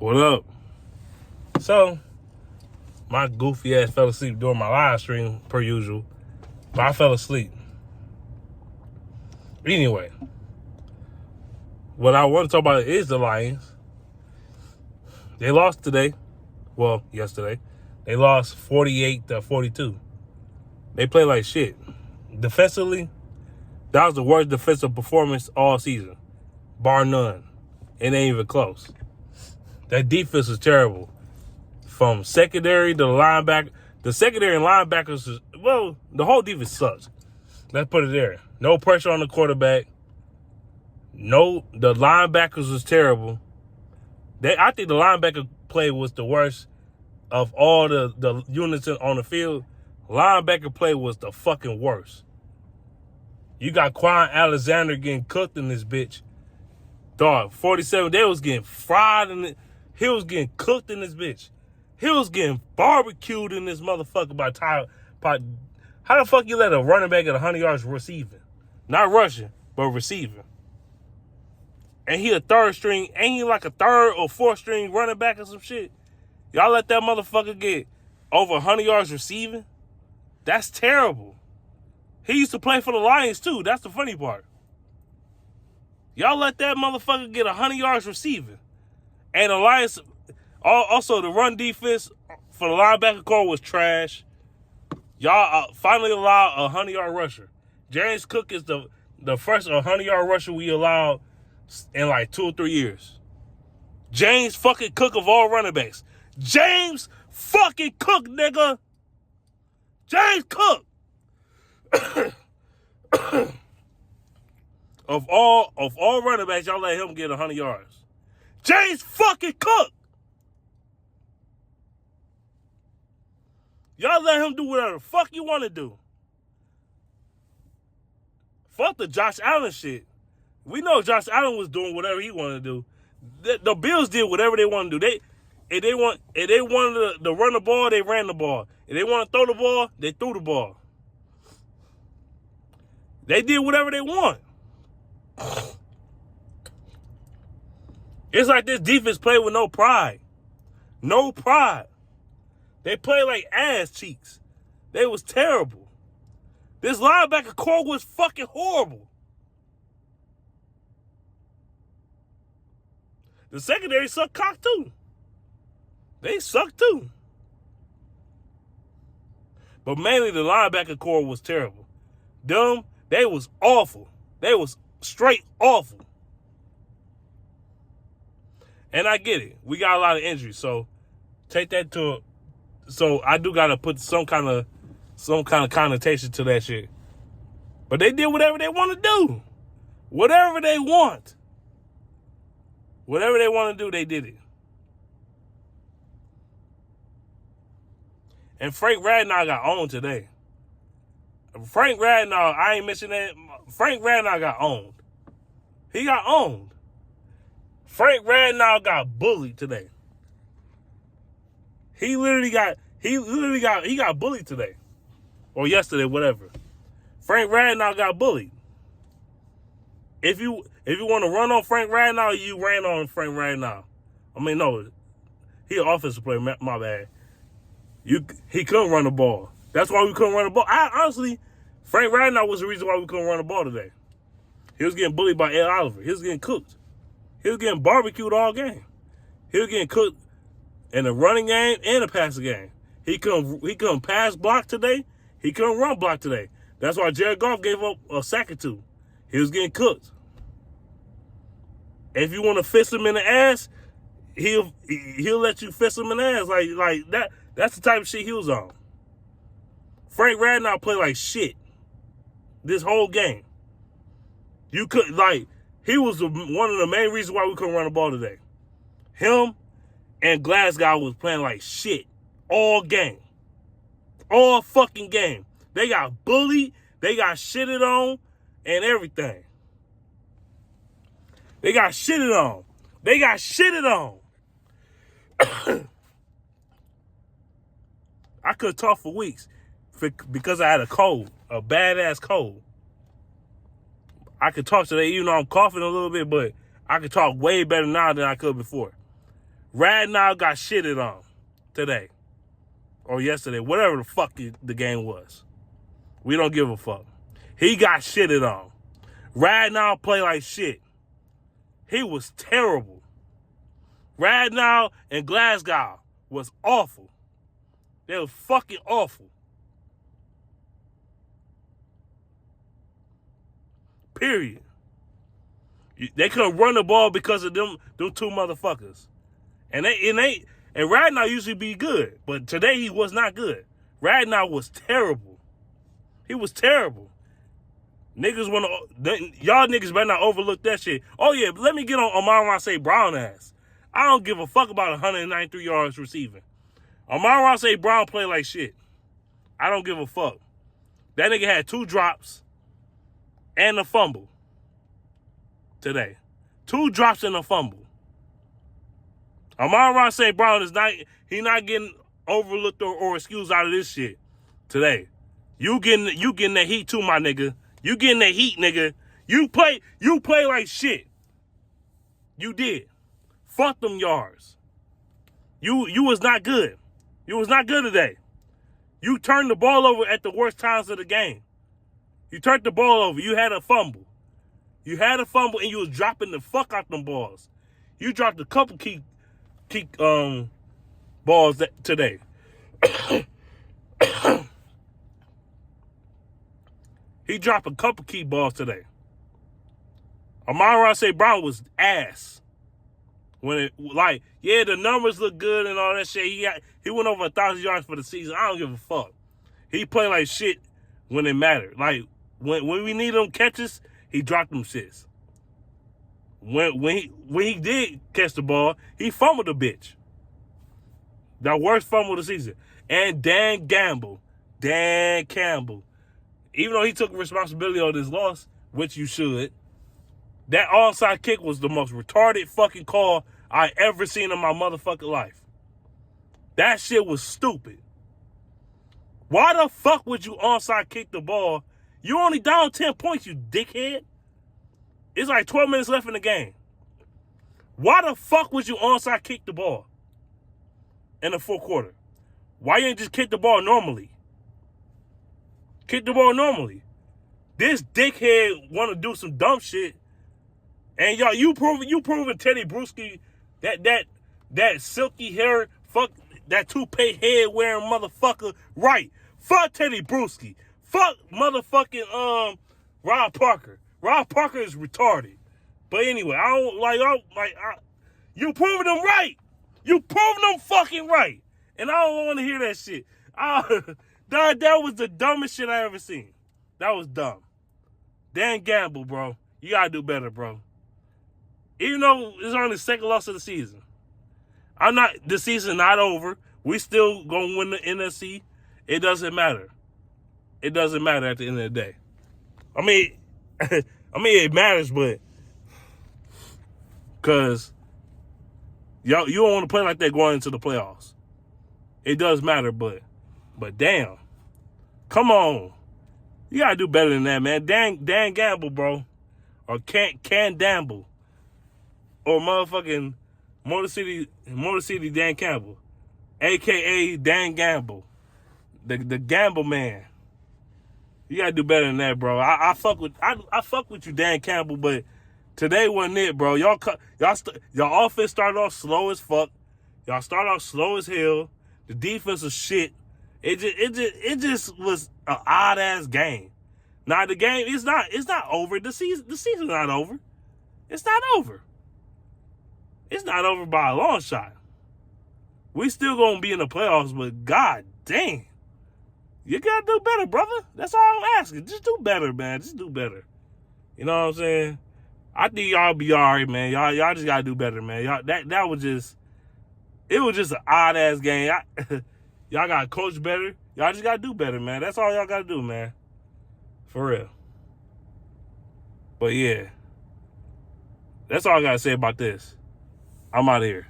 What up? So, my goofy ass fell asleep during my live stream, per usual. But I fell asleep. Anyway, what I want to talk about is the Lions. They lost today. Well, yesterday. They lost 48-42. They play like shit. Defensively, that was the worst defensive performance all season. Bar none. It ain't even close. That defense is terrible. From secondary to linebacker. The secondary and linebackers, the whole defense sucks. Let's put it there. No pressure on the quarterback. The linebackers was terrible. I think the linebacker play was the worst of all the units on the field. Linebacker play was the fucking worst. You got Quan Alexander getting cooked in this bitch. Dog, 47, they was getting fried in it. He was getting cooked in this bitch. He was getting barbecued in this motherfucker by Tyler. How the fuck you let a running back at 100 yards receiving? Not rushing, but receiving. And he a third string, ain't he like a third or fourth string running back or some shit? Y'all let that motherfucker get over 100 yards receiving? That's terrible. He used to play for the Lions too. That's the funny part. Y'all let that motherfucker get 100 yards receiving. And the Lions, also the run defense for the linebacker core was trash. Y'all finally allowed a 100-yard rusher. James Cook is the first 100-yard rusher we allowed in like 2 or 3 years. James fucking Cook of all running backs. James fucking Cook, nigga. James Cook. Of all running backs, y'all let him get 100 yards. James fucking Cook. Y'all let him do whatever the fuck you want to do. Fuck the Josh Allen shit. We know Josh Allen was doing whatever he wanted to do. The Bills did whatever they wanted to do. If they wanted to run the ball, they ran the ball. If they want to throw the ball, they threw the ball. They did whatever they want. It's like this defense played with no pride. No pride. They played like ass cheeks. They was terrible. This linebacker core was fucking horrible. The secondary sucked cock too. They sucked too. But mainly the linebacker core was terrible. They was awful. They was straight awful. And I get it. We got a lot of injuries, so take that so I do gotta put some kind of connotation to that shit. But they did whatever they want to do. Whatever they want. Whatever they want to do, they did it. And Frank Ragnow got owned today. Frank Ragnow, I ain't mentioning that. Frank Ragnow got owned. He got owned. Frank Ragnow got bullied today. He got bullied today. Or yesterday, whatever. Frank Ragnow got bullied. If you want to run on Frank Ragnow, you ran on Frank Ragnow. I mean, no. He an offensive player, my bad. He couldn't run the ball. That's why we couldn't run the ball. Honestly, Frank Ragnow was the reason why we couldn't run the ball today. He was getting bullied by Ed Oliver. He was getting cooked. He was getting barbecued all game. He was getting cooked in the running game and the passing game. He couldn't pass block today. He couldn't run block today. That's why Jared Goff gave up a sack or two. He was getting cooked. If you want to fist him in the ass, he'll let you fist him in the ass like that. That's the type of shit he was on. Frank Ragnow played like shit this whole game. He was one of the main reasons why we couldn't run the ball today. Him and Glasgow was playing like shit all game. All fucking game. They got bullied. They got shitted on and everything. They got shitted on. They got shitted on. I could talk for weeks because I had a cold, a badass cold. I could talk today, even though I'm coughing a little bit, but I could talk way better now than I could before. Radnow got shitted on today or yesterday, whatever the fuck the game was. We don't give a fuck. He got shitted on. Radnow played like shit. He was terrible. Radnow and Glasgow was awful. They were fucking awful. Period. They couldn't run the ball because of them two motherfuckers. And Radnow usually be good, but today he was not good. Radnow was terrible. He was terrible. Y'all niggas better not overlook that shit. Oh yeah, let me get on Amon-Ra St. Brown ass. I don't give a fuck about 193 yards receiving. Amon-Ra St. Brown played like shit. I don't give a fuck. That nigga had 2 drops and a fumble today. 2 drops and a fumble. Amon-Ra St. Brown is not getting overlooked or excused out of this shit today. You getting that heat too, my nigga. You getting that heat, nigga. You play like shit. You did. Fuck them yards. You was not good. You was not good today. You turned the ball over at the worst times of the game. You turned the ball over. You had a fumble. You had a fumble and you was dropping the fuck out them balls. You dropped a couple key balls today. He dropped a couple key balls today. Amon-Ra St. Brown was ass. The numbers look good and all that shit. He went over 1,000 yards for the season. I don't give a fuck. He played like shit when it mattered. Like when we need them catches, he dropped them shits. When he did catch the ball, he fumbled a bitch. The worst fumble of the season. And Dan Campbell, even though he took responsibility on this loss, which you should, that onside kick was the most retarded fucking call I ever seen in my motherfucking life. That shit was stupid. Why the fuck would you onside kick the ball? You only down 10 points, you dickhead. It's like 12 minutes left in the game. Why the fuck would you onside kick the ball in the fourth quarter? Why you ain't just kick the ball normally? Kick the ball normally. This dickhead want to do some dumb shit, and y'all, you proving Teddy Bruschi that silky hair, fuck that toupee head wearing motherfucker right. Fuck Teddy Bruschi. Fuck motherfucking Rob Parker. Rob Parker is retarded. But anyway, you proving them right. You proving them fucking right. And I don't want to hear that shit. That was the dumbest shit I ever seen. That was dumb. Dan Campbell, bro. You gotta do better, bro. Even though it's only the second loss of the season. The season not over. We still gonna win the NFC. It doesn't matter. It doesn't matter at the end of the day. I mean, it matters, but because you don't want to play like that going into the playoffs. It does matter, but damn, come on, you gotta do better than that, man. Dan Campbell, bro, or Can Campbell, or motherfucking Motor City Dan Campbell, aka Dan Gamble, the Gamble man. You gotta do better than that, bro. I fuck with you, Dan Campbell, but today wasn't it, bro. Y'all offense started off slow as fuck. Y'all started off slow as hell. The defense was shit. It just was an odd ass game. Now the game is not over. The season's not over. It's not over. It's not over by a long shot. We still gonna be in the playoffs, but god damn. You gotta do better, brother. That's all I'm asking. Just do better, man. Just do better. You know what I'm saying? I think y'all be all right, man. Y'all just gotta do better, man. Y'all that was just, it was just an odd ass game. Y'all gotta coach better. Y'all just gotta do better, man. That's all y'all gotta do, man. For real. But yeah, that's all I gotta say about this. I'm out of here.